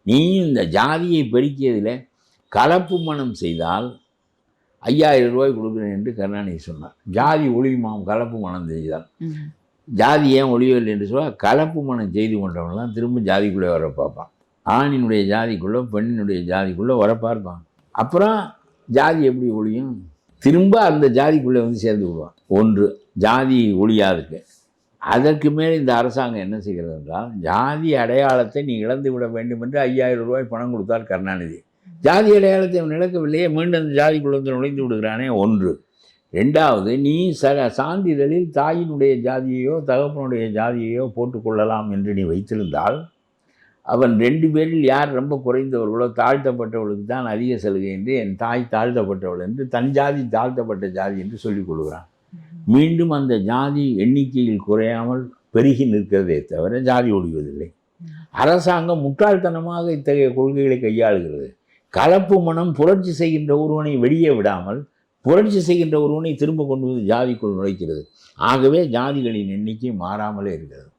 நீ இந்த ஜாதியை பெருக்கியதில் கலப்பு மனம் செய்தால் 5000 ரூபாய் கொடுக்குறேன் என்று கருணாநிதி சொன்னார். ஜாதி ஒழியுமாம் கலப்பு மனம் செய்தால். ஜாதி ஏன் ஒழியவில்லை என்று சொல்ல, கலப்பு மனம் செய்து கொண்டவங்களாம் திரும்ப ஜாதிக்குள்ளே வர பார்ப்பான். ஆணினுடைய ஜாதிக்குள்ளே பெண்ணினுடைய ஜாதிக்குள்ளே வர பார்ப்பான். அப்புறம் ஜாதி எப்படி ஒழியும்? திரும்ப அந்த ஜாதிக்குள்ளே வந்து சேர்ந்து விடுவான். ஒன்று ஜாதி ஒழியாதுக்கு. அதற்கு மேல் இந்த அரசாங்கம் என்ன செய்கிறது என்றால், ஜாதி அடையாளத்தை நீ இழந்து விட வேண்டும் என்று 5000 ரூபாய் பணம் கொடுத்தார் கருணாநிதி. ஜாதி அடையாளத்தை அவன் இழக்கவில்லையே, மீண்டும் அந்த ஜாதிக்குள்ளே வந்து நுழைந்து விடுகிறானே. ஒன்று. ரெண்டாவது, நீ சான்றிதழில் தாயினுடைய ஜாதியையோ தகப்பனுடைய ஜாதியையோ போட்டுக்கொள்ளலாம் என்று நீ வைத்திருந்தால், அவன் 2 பேரில் யார் ரொம்ப குறைந்தவர்களோ தாழ்த்தப்பட்டவர்களுக்கு தான் அதிக சலுகை என்று, என் தாய் தாழ்த்தப்பட்டவள் என்று, தன் ஜாதி தாழ்த்தப்பட்ட ஜாதி என்று சொல்லிக் கொள்கிறான். மீண்டும் அந்த ஜாதி எண்ணிக்கையில் குறையாமல் பெருகி நிற்கிறதே தவிர ஜாதி ஒழிவதில்லை. அரசாங்கம் முட்டாள்தனமாக இத்தகைய கொள்கைகளை கையாளுகிறது. கலப்பு மனம் புரட்சி செய்கின்ற ஒருவனை வெளியே விடாமல் புரட்சி செய்கின்ற ஒருவனை திரும்ப கொண்டு வந்து ஜாதிக்குள் நுழைக்கிறது. ஆகவே ஜாதிகளின் எண்ணிக்கை மாறாமலே இருக்கிறது.